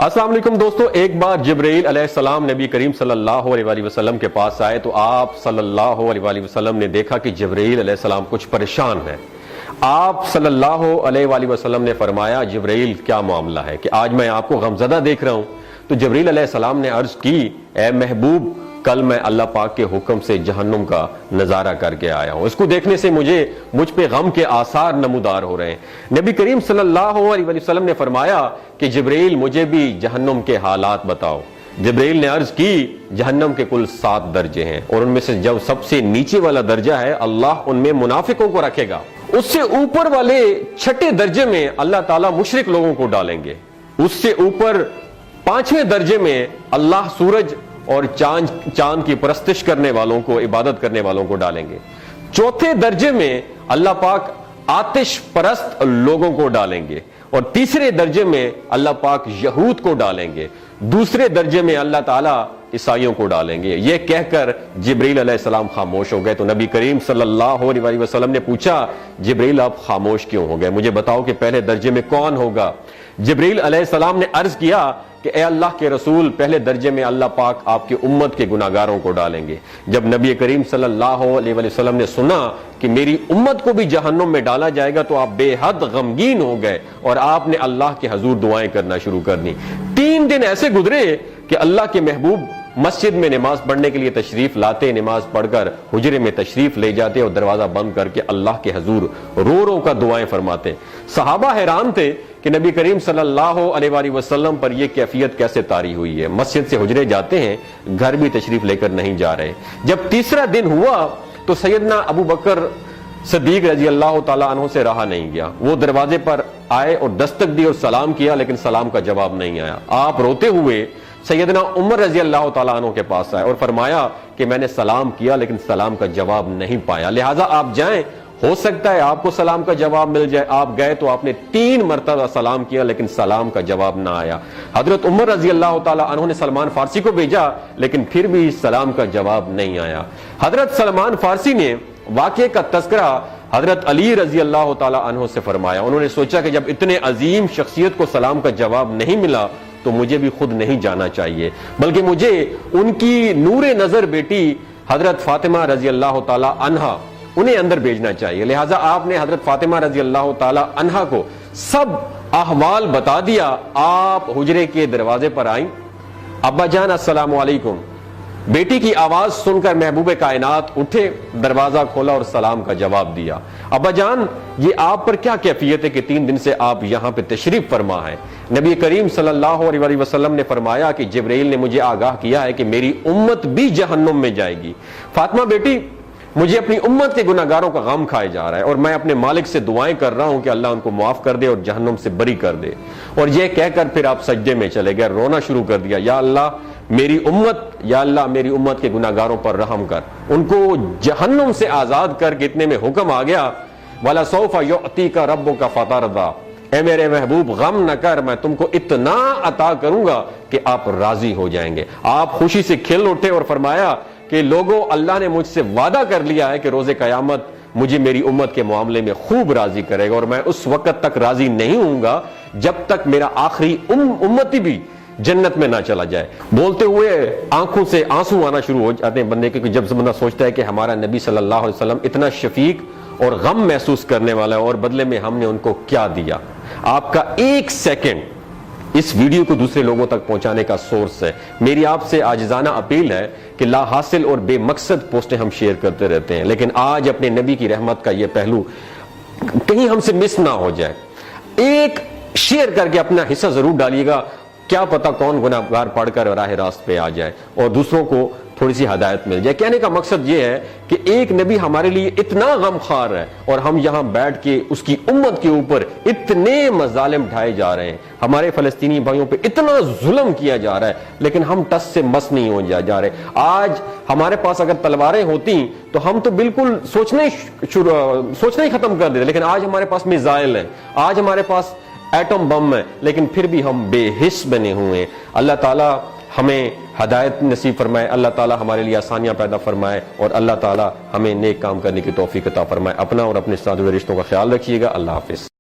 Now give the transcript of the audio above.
السلام علیکم دوستو، ایک بار جبرائیل علیہ السلام نبی کریم صلی اللہ علیہ وآلہ وسلم کے پاس آئے تو آپ صلی اللہ علیہ وآلہ وسلم نے دیکھا کہ جبرائیل علیہ السلام کچھ پریشان ہے۔ آپ صلی اللہ علیہ وآلہ وسلم نے فرمایا جبرائیل کیا معاملہ ہے کہ آج میں آپ کو غمزدہ دیکھ رہا ہوں؟ تو جبرائیل علیہ السلام نے عرض کی اے محبوب، کل میں اللہ پاک کے حکم سے جہنم کا نظارہ کر کے آیا ہوں، اس کو دیکھنے سے مجھ پہ غم کے آثار نمودار ہو رہے ہیں۔ نبی کریم صلی اللہ علیہ وسلم نے فرمایا کہ جبرائیل مجھے بھی جہنم کے حالات بتاؤ۔ جبرائیل نے عرض کی جہنم کے کل 7 درجے ہیں اور ان میں سے جب سب سے نیچے والا درجہ ہے اللہ ان میں منافقوں کو رکھے گا، اس سے اوپر والے 6 درجے میں اللہ تعالیٰ مشرک لوگوں کو ڈالیں گے، اس سے اوپر 5ویں درجے میں اللہ سورج اور چاند کی پرستش کرنے والوں کو، عبادت کرنے والوں کو ڈالیں گے، 4تھے درجے میں اللہ پاک آتش پرست لوگوں کو ڈالیں گے، اور 3رے درجے میں اللہ پاک یہود کو ڈالیں گے، 2 درجے میں اللہ تعالیٰ عیسائیوں کو ڈالیں گے۔ یہ کہہ کر جبرائیل علیہ السلام خاموش ہو گئے تو نبی کریم صلی اللہ علیہ وآلہ وسلم نے پوچھا جبرائیل آپ خاموش کیوں ہو گئے؟ مجھے بتاؤ کہ پہلے درجے میں کون ہوگا؟ جبرائیل علیہ السلام نے عرض کیا کہ اے اللہ کے رسول، پہلے درجے میں اللہ پاک آپ کی امت کے گناہگاروں کو ڈالیں گے۔ جب نبی کریم صلی اللہ علیہ وآلہ وسلم نے سنا کہ میری امت کو بھی جہنم میں ڈالا جائے گا تو آپ بے حد غمگین ہو گئے اور آپ نے اللہ کے حضور دعائیں کرنا شروع کر دی۔ 3 دن ایسے گزرے کہ اللہ کے محبوب مسجد میں نماز پڑھنے کے لیے تشریف لاتے، نماز پڑھ کر حجرے میں تشریف لے جاتے اور دروازہ بند کر کے اللہ کے حضور رو رو کا دعائیں فرماتے۔ صحابہ حیران تھے کہ نبی کریم صلی اللہ علیہ وآلہ وسلم پر یہ کیفیت کیسے طاری ہوئی ہے، مسجد سے حجرے جاتے ہیں، گھر بھی تشریف لے کر نہیں جا رہے۔ جب 3را دن ہوا تو سیدنا ابو بکر صدیق رضی اللہ تعالیٰ عنہ سے رہا نہیں گیا، وہ دروازے پر آئے اور دستک دی اور سلام کیا لیکن سلام کا جواب نہیں آیا۔ آپ روتے ہوئے سیدنا عمر رضی اللہ تعالیٰ عنہ کے پاس آئے اور فرمایا کہ میں نے سلام کیا لیکن سلام کا جواب نہیں پایا، لہٰذا آپ جائیں، ہو سکتا ہے آپ کو سلام کا جواب مل جائے۔ آپ گئے تو آپ نے 3 مرتبہ سلام کیا لیکن سلام کا جواب نہ آیا۔ حضرت عمر رضی اللہ تعالیٰ عنہ نے سلمان فارسی کو بھیجا لیکن پھر بھی سلام کا جواب نہیں آیا۔ حضرت سلمان فارسی نے واقعے کا تذکرہ حضرت علی رضی اللہ تعالیٰ عنہ سے فرمایا۔ انہوں نے سوچا کہ جب اتنے عظیم شخصیت کو سلام کا جواب نہیں ملا تو مجھے بھی خود نہیں جانا چاہیے، بلکہ مجھے ان کی نور نظر بیٹی حضرت فاطمہ رضی اللہ تعالیٰ عنہا انہیں اندر بھیجنا چاہیے۔ لہٰذا آپ نے حضرت فاطمہ رضی اللہ تعالیٰ عنہا کو سب احوال بتا دیا۔ آپ حجرے کے دروازے پر آئیں، ابا جان السلام علیکم، بیٹی کی آواز سن کر محبوب کائنات اٹھے، دروازہ کھولا اور سلام کا جواب دیا۔ ابا جان یہ آپ پر کیا کیفیت ہے کہ 3 دن سے آپ یہاں پہ تشریف فرما ہے؟ نبی کریم صلی اللہ علیہ وآلہ وسلم نے فرمایا کہ جبرائیل نے مجھے آگاہ کیا ہے کہ میری امت بھی جہنم میں جائے گی۔ فاطمہ بیٹی، مجھے اپنی امت کے گناہگاروں کا غم کھائے جا رہا ہے اور میں اپنے مالک سے دعائیں کر رہا ہوں کہ اللہ ان کو معاف کر دے اور جہنم سے بری کر دے۔ اور یہ کہہ کر پھر آپ سجدے میں چلے گئے، رونا شروع کر دیا، یا اللہ میری امت کے گناہگاروں پر رحم کر، ان کو جہنم سے آزاد کر کے اتنے میں حکم آ گیا وَلَسَوْفَ يُعْطِيكَ رَبُّكَ فَتَرْضَىٰ، اے میرے محبوب غم نہ کر، میں تم کو اتنا عطا کروں گا کہ آپ راضی ہو جائیں گے۔ آپ خوشی سے کھل اٹھے اور فرمایا کہ لوگوں، اللہ نے مجھ سے وعدہ کر لیا ہے کہ روز قیامت مجھے میری امت کے معاملے میں خوب راضی کرے گا، اور میں اس وقت تک راضی نہیں ہوں گا جب تک میرا آخری امتی بھی جنت میں نہ چلا جائے۔ بولتے ہوئے آنکھوں سے آنسو آنا شروع ہو جاتے ہیں بندے کے، جب بندہ سوچتا ہے کہ ہمارا نبی صلی اللہ علیہ وسلم اتنا شفیق اور غم محسوس کرنے والا ہے اور بدلے میں ہم نے ان کو کیا دیا۔ آپ کا 1 سیکنڈ اس ویڈیو کو دوسرے لوگوں تک پہنچانے کا سورس ہے۔ میری آپ سے عاجزانہ اپیل ہے کہ لا حاصل اور بے مقصد پوسٹیں ہم شیئر کرتے رہتے ہیں، لیکن آج اپنے نبی کی رحمت کا یہ پہلو کہیں ہم سے مس نہ ہو جائے۔ ایک شیئر کر کے اپنا حصہ ضرور ڈالیے گا، کیا پتہ کون گناہگار پڑھ کر راہ راست پہ آ جائے اور دوسروں کو تھوڑی سی ہدایت مل جائے۔ کہنے کا مقصد یہ ہے کہ ایک نبی ہمارے لیے اتنا غم خوار ہے اور ہم یہاں بیٹھ کے اس کی امت کے اوپر اتنے مظالم ڈھائے جا رہے ہیں، ہمارے فلسطینی بھائیوں پہ اتنا ظلم کیا جا رہا ہے، لیکن ہم ٹس سے مس نہیں ہو جا رہے۔ آج ہمارے پاس اگر تلواریں ہوتی تو ہم تو بالکل سوچنا ہی ختم کر دیتے، لیکن آج ہمارے پاس میزائل ہیں، آج ہمارے پاس ایٹم بم ہے، لیکن پھر بھی ہم بے حس بنے ہوئے ہیں۔ اللہ تعالیٰ ہمیں ہدایت نصیب فرمائے، اللہ تعالیٰ ہمارے لیے آسانیاں پیدا فرمائے اور اللہ تعالیٰ ہمیں نیک کام کرنے کی توفیق عطا فرمائے۔ اپنا اور اپنے ساتھ ہوئے رشتوں کا خیال رکھیے گا۔ اللہ حافظ۔